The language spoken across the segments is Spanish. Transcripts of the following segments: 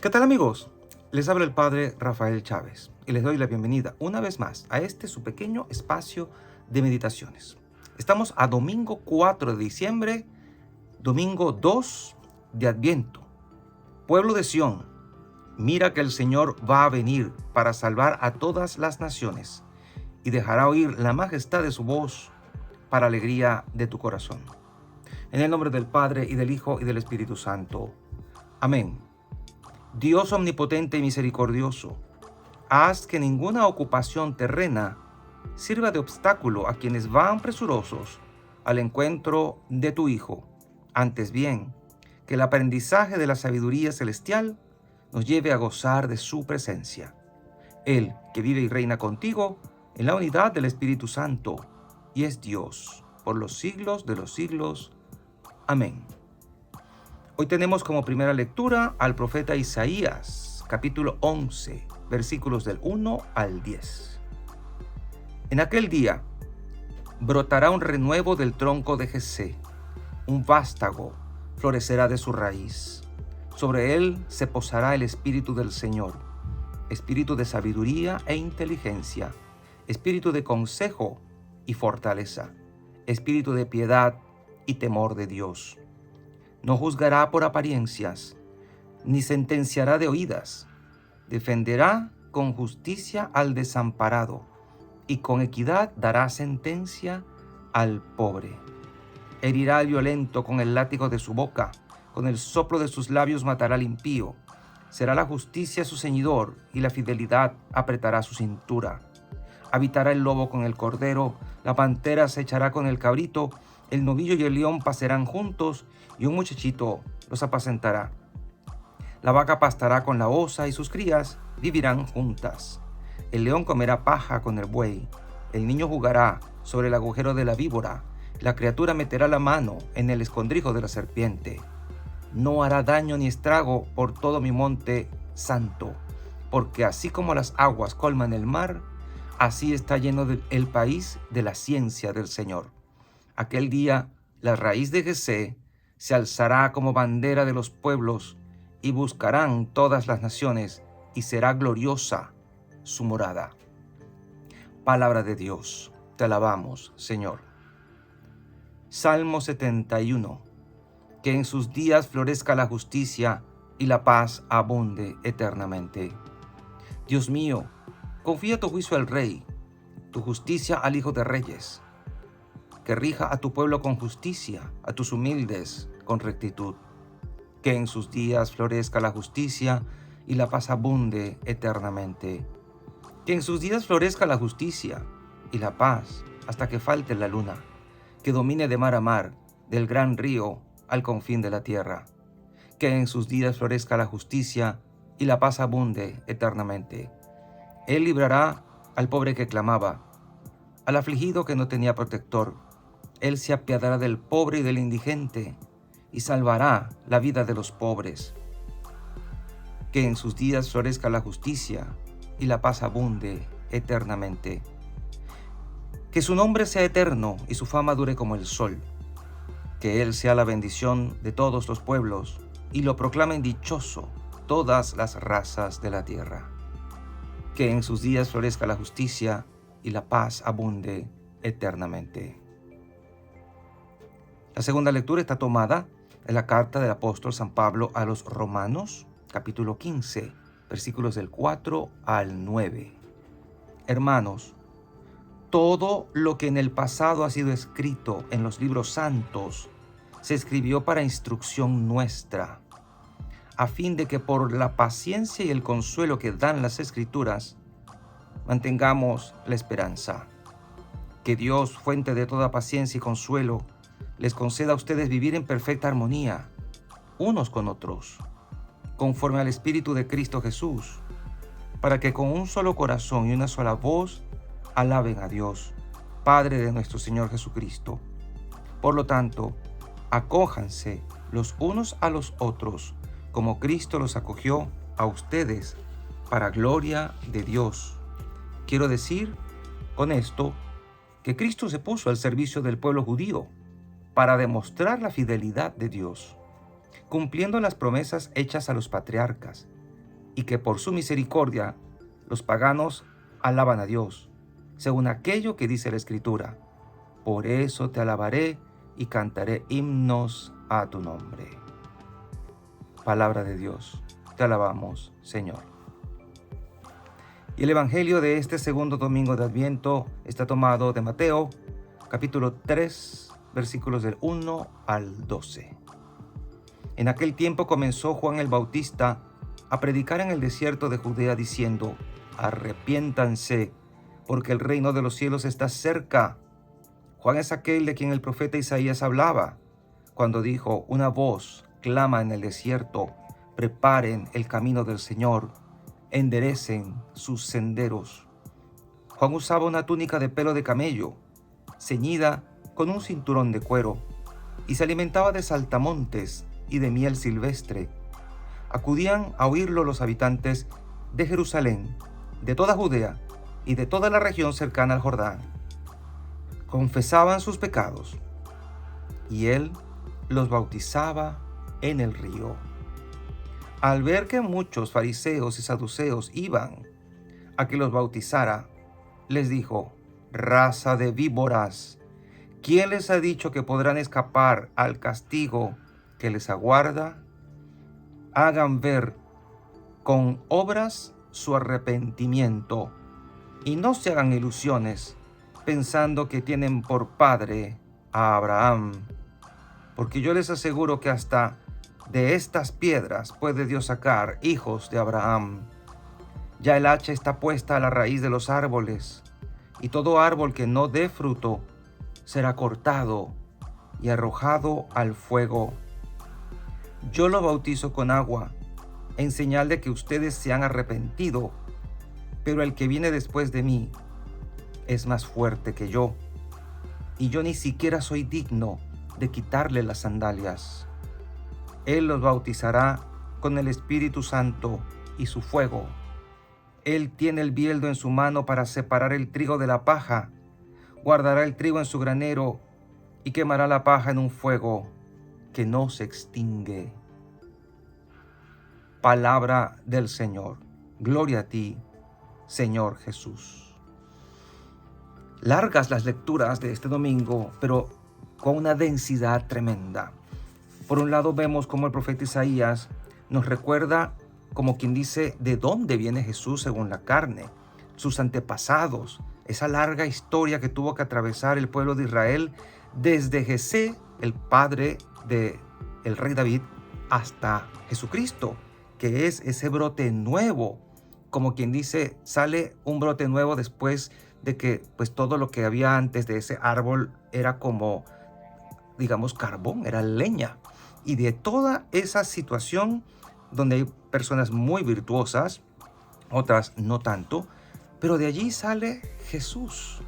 ¿Qué tal, amigos? Les habla el padre Rafael Chávez y les doy la bienvenida una vez más a este su pequeño espacio de meditaciones. Estamos a domingo 4 de diciembre, domingo 2 de Adviento. Pueblo de Sión, mira que el Señor va a venir para salvar a todas las naciones y dejará oír la majestad de su voz para alegría de tu corazón. En el nombre del Padre y del Hijo y del Espíritu Santo. Amén. Dios omnipotente y misericordioso, haz que ninguna ocupación terrena sirva de obstáculo a quienes van presurosos al encuentro de tu Hijo. Antes bien, que el aprendizaje de la sabiduría celestial nos lleve a gozar de su presencia. Él que vive y reina contigo en la unidad del Espíritu Santo y es Dios por los siglos de los siglos. Amén. Hoy tenemos como primera lectura al profeta Isaías, capítulo 11, versículos del 1 al 10. En aquel día brotará un renuevo del tronco de Jesé, un vástago florecerá de su raíz. Sobre él se posará el Espíritu del Señor, espíritu de sabiduría e inteligencia, espíritu de consejo y fortaleza, espíritu de piedad y temor de Dios. No juzgará por apariencias, ni sentenciará de oídas. Defenderá con justicia al desamparado, y con equidad dará sentencia al pobre. Herirá al violento con el látigo de su boca, con el soplo de sus labios matará al impío. Será la justicia su ceñidor, y la fidelidad apretará su cintura. Habitará el lobo con el cordero, la pantera se echará con el cabrito, el novillo y el león pasarán juntos, y un muchachito los apacentará. La vaca pastará con la osa, y sus crías vivirán juntas. El león comerá paja con el buey, el niño jugará sobre el agujero de la víbora, la criatura meterá la mano en el escondrijo de la serpiente. No hará daño ni estrago por todo mi monte santo, porque así como las aguas colman el mar, así está lleno el país de la ciencia del Señor. Aquel día la raíz de Jesé se alzará como bandera de los pueblos, y buscarán todas las naciones, y será gloriosa su morada. Palabra de Dios, te alabamos, Señor. Salmo 71. Que en sus días florezca la justicia y la paz abunde eternamente. Dios mío, confía tu juicio al Rey, tu justicia al Hijo de Reyes. Que rija a tu pueblo con justicia, a tus humildes con rectitud. Que en sus días florezca la justicia y la paz abunde eternamente. Que en sus días florezca la justicia y la paz hasta que falte la luna, que domine de mar a mar, del gran río al confín de la tierra. Que en sus días florezca la justicia y la paz abunde eternamente. Él librará al pobre que clamaba, al afligido que no tenía protector. Él se apiadará del pobre y del indigente, y salvará la vida de los pobres. Que en sus días florezca la justicia y la paz abunde eternamente. Que su nombre sea eterno y su fama dure como el sol. Que Él sea la bendición de todos los pueblos, y lo proclamen dichoso todas las razas de la tierra. Que en sus días florezca la justicia y la paz abunde eternamente. La segunda lectura está tomada de la carta del apóstol San Pablo a los Romanos, capítulo 15, versículos del 4 al 9. Hermanos, todo lo que en el pasado ha sido escrito en los libros santos se escribió para instrucción nuestra, a fin de que por la paciencia y el consuelo que dan las Escrituras, mantengamos la esperanza. Que Dios, fuente de toda paciencia y consuelo, les conceda a ustedes vivir en perfecta armonía, unos con otros, conforme al Espíritu de Cristo Jesús, para que con un solo corazón y una sola voz alaben a Dios, Padre de nuestro Señor Jesucristo. Por lo tanto, acójanse los unos a los otros, como Cristo los acogió a ustedes, para gloria de Dios. Quiero decir con esto que Cristo se puso al servicio del pueblo judío para demostrar la fidelidad de Dios, cumpliendo las promesas hechas a los patriarcas, y que por su misericordia los paganos alaban a Dios, según aquello que dice la Escritura. Por eso te alabaré y cantaré himnos a tu nombre. Palabra de Dios, te alabamos, Señor. Y el Evangelio de este segundo domingo de Adviento está tomado de Mateo, capítulo 3, versículos del 1 al 12. En aquel tiempo comenzó Juan el Bautista a predicar en el desierto de Judea diciendo: arrepiéntanse, porque el reino de los cielos está cerca. Juan es aquel de quien el profeta Isaías hablaba, cuando dijo: una voz clama en el desierto, preparen el camino del Señor, enderecen sus senderos. Juan usaba una túnica de pelo de camello, ceñida con un cinturón de cuero, y se alimentaba de saltamontes y de miel silvestre. Acudían a oírlo los habitantes de Jerusalén, de toda Judea y de toda la región cercana al Jordán. Confesaban sus pecados, y él los bautizaba en el río. Al ver que muchos fariseos y saduceos iban a que los bautizara, les dijo: raza de víboras, ¿quién les ha dicho que podrán escapar al castigo que les aguarda? Hagan ver con obras su arrepentimiento y no se hagan ilusiones pensando que tienen por padre a Abraham, porque yo les aseguro que hasta de estas piedras puede Dios sacar hijos de Abraham. Ya el hacha está puesta a la raíz de los árboles, y todo árbol que no dé fruto será cortado y arrojado al fuego. Yo lo bautizo con agua, en señal de que ustedes se han arrepentido, pero el que viene después de mí es más fuerte que yo, y yo ni siquiera soy digno de quitarle las sandalias. Él los bautizará con el Espíritu Santo y su fuego. Él tiene el bieldo en su mano para separar el trigo de la paja, guardará el trigo en su granero y quemará la paja en un fuego que no se extingue. Palabra del Señor. Gloria a ti, Señor Jesús. Largas las lecturas de este domingo, pero con una densidad tremenda. Por un lado vemos cómo el profeta Isaías nos recuerda, como quien dice, de dónde viene Jesús según la carne, sus antepasados, esa larga historia que tuvo que atravesar el pueblo de Israel desde Jesé, el padre del rey David, hasta Jesucristo, que es ese brote nuevo. Como quien dice, sale un brote nuevo después de que pues todo lo que había antes de ese árbol era como, digamos, carbón, era leña. Y de toda esa situación donde hay personas muy virtuosas, otras no tanto, pero de allí sale Jesús,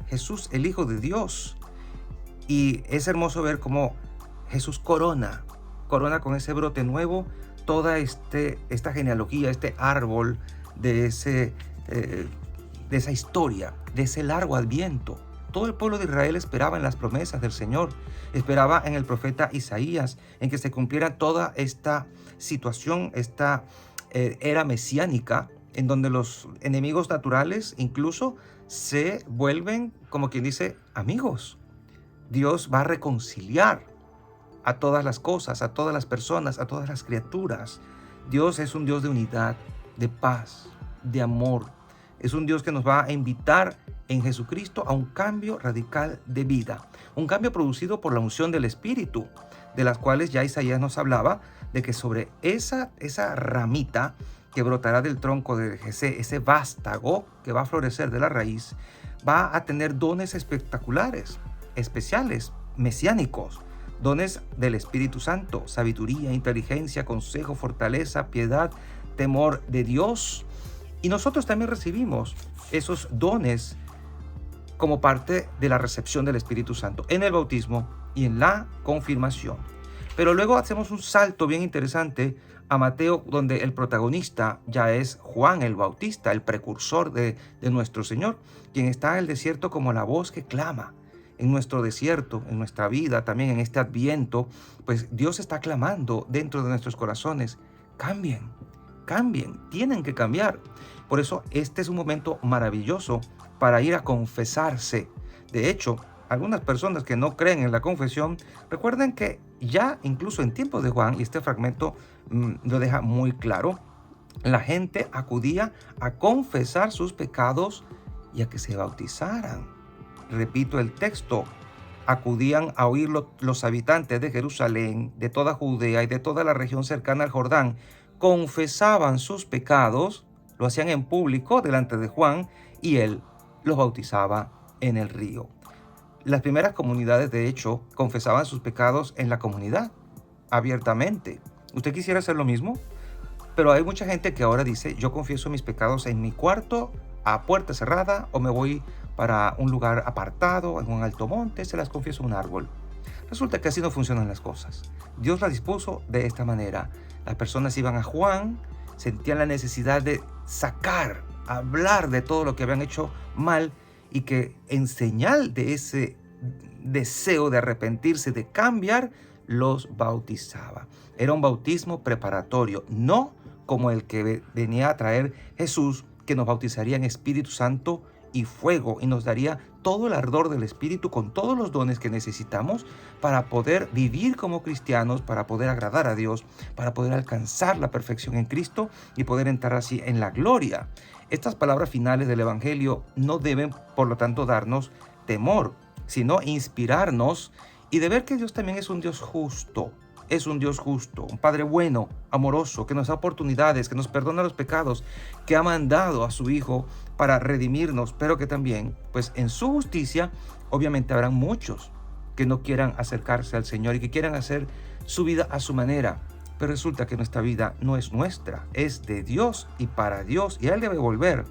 Jesús el Hijo de Dios. Y es hermoso ver cómo Jesús corona con ese brote nuevo toda esta genealogía, este árbol de esa historia, de ese largo adviento. Todo el pueblo de Israel esperaba en las promesas del Señor, esperaba en el profeta Isaías, en que se cumpliera toda esta situación, esta era mesiánica, en donde los enemigos naturales incluso se vuelven, como quien dice, amigos. Dios va a reconciliar a todas las cosas, a todas las personas, a todas las criaturas. Dios es un Dios de unidad, de paz, de amor. Es un Dios que nos va a invitar en Jesucristo a un cambio radical de vida. Un cambio producido por la unción del Espíritu, de las cuales ya Isaías nos hablaba, de que sobre esa ramita que brotará del tronco de Jesé, ese vástago que va a florecer de la raíz, va a tener dones espectaculares, especiales, mesiánicos. Dones del Espíritu Santo, sabiduría, inteligencia, consejo, fortaleza, piedad, temor de Dios. Y nosotros también recibimos esos dones como parte de la recepción del Espíritu Santo en el bautismo y en la confirmación. Pero luego hacemos un salto bien interesante a Mateo, donde el protagonista ya es Juan el Bautista, el precursor de nuestro Señor, quien está en el desierto como la voz que clama. En nuestro desierto, en nuestra vida, también en este adviento, pues Dios está clamando dentro de nuestros corazones: cambien, cambien, tienen que cambiar. Por eso este es un momento maravilloso para ir a confesarse. De hecho, algunas personas que no creen en la confesión, recuerden que ya incluso en tiempos de Juan, y este fragmento lo deja muy claro, la gente acudía a confesar sus pecados y a que se bautizaran. Repito el texto, acudían a oírlo los habitantes de Jerusalén, de toda Judea y de toda la región cercana al Jordán, confesaban sus pecados, lo hacían en público delante de Juan y él los bautizaba en el río. Las primeras comunidades, de hecho, confesaban sus pecados en la comunidad, abiertamente. ¿Usted quisiera hacer lo mismo? Pero hay mucha gente que ahora dice, yo confieso mis pecados en mi cuarto, a puerta cerrada, o me voy para un lugar apartado, en un alto monte, se las confieso en un árbol. Resulta que así no funcionan las cosas. Dios la dispuso de esta manera. Las personas iban a Juan, sentían la necesidad de sacar, hablar de todo lo que habían hecho mal, y que en señal de ese deseo de arrepentirse, de cambiar, los bautizaba. Era un bautismo preparatorio, no como el que venía a traer Jesús, que nos bautizaría en Espíritu Santo y fuego y nos daría todo el ardor del Espíritu con todos los dones que necesitamos para poder vivir como cristianos, para poder agradar a Dios, para poder alcanzar la perfección en Cristo y poder entrar así en la gloria. Estas palabras finales del Evangelio no deben, por lo tanto, darnos temor, sino inspirarnos y de ver que Dios también es un Dios justo. Es un Dios justo, un Padre bueno, amoroso, que nos da oportunidades, que nos perdona los pecados, que ha mandado a su Hijo para redimirnos, pero que también, pues en su justicia, obviamente habrán muchos que no quieran acercarse al Señor y que quieran hacer su vida a su manera. Pero resulta que nuestra vida no es nuestra, es de Dios y para Dios, y Él debe volver.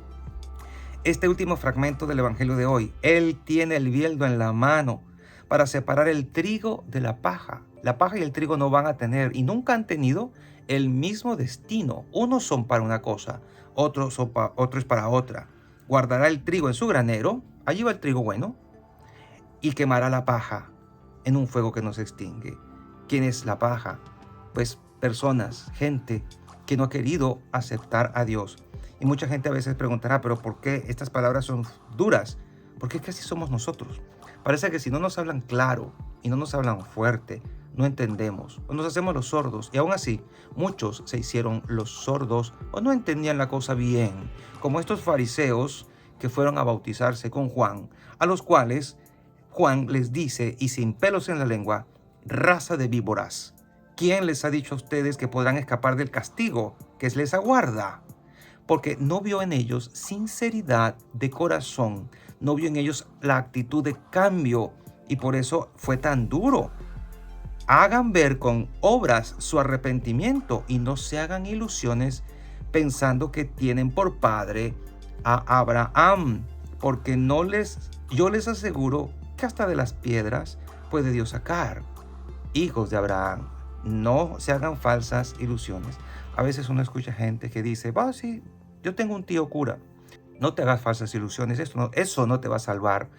Este último fragmento del Evangelio de hoy, Él tiene el bieldo en la mano para separar el trigo de la paja. La paja y el trigo no van a tener y nunca han tenido el mismo destino. Unos son para una cosa, otro es para otra. Guardará el trigo en su granero, allí va el trigo bueno, y quemará la paja en un fuego que no se extingue. ¿Quién es la paja? Pues personas, gente que no ha querido aceptar a Dios. Y mucha gente a veces preguntará, pero ¿por qué estas palabras son duras? Porque es que así somos nosotros. Parece que si no nos hablan claro y no nos hablan fuerte, no entendemos o nos hacemos los sordos. Y aún así, muchos se hicieron los sordos o no entendían la cosa bien, como estos fariseos que fueron a bautizarse con Juan, a los cuales Juan les dice, y sin pelos en la lengua, raza de víboras. ¿Quién les ha dicho a ustedes que podrán escapar del castigo que les aguarda? Porque no vio en ellos sinceridad de corazón, no vio en ellos la actitud de cambio y por eso fue tan duro. Hagan ver con obras su arrepentimiento y no se hagan ilusiones pensando que tienen por padre a Abraham, porque yo les aseguro que hasta de las piedras puede Dios sacar hijos de Abraham. No se hagan falsas ilusiones. A veces uno escucha gente que dice, sí, yo tengo un tío cura. No te hagas falsas ilusiones, eso no te va a salvar,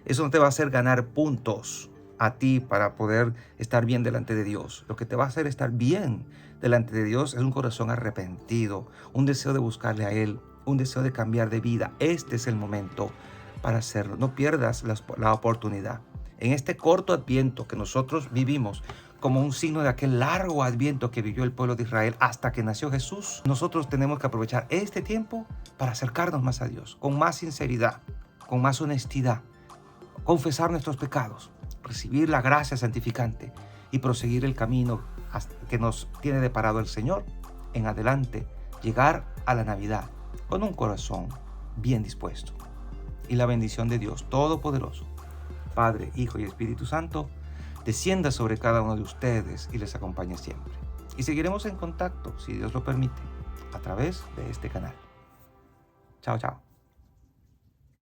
eso no te va a hacer ganar puntos a ti para poder estar bien delante de Dios. Lo que te va a hacer estar bien delante de Dios es un corazón arrepentido, un deseo de buscarle a Él, un deseo de cambiar de vida. Este es el momento para hacerlo. No pierdas la oportunidad. En este corto adviento que nosotros vivimos como un signo de aquel largo adviento que vivió el pueblo de Israel hasta que nació Jesús, nosotros tenemos que aprovechar este tiempo para acercarnos más a Dios, con más sinceridad, con más honestidad, confesar nuestros pecados, recibir la gracia santificante y proseguir el camino que nos tiene deparado el Señor en adelante, llegar a la Navidad con un corazón bien dispuesto. Y la bendición de Dios Todopoderoso, Padre, Hijo y Espíritu Santo, descienda sobre cada uno de ustedes y les acompañe siempre. Y seguiremos en contacto, si Dios lo permite, a través de este canal. Chao, chao.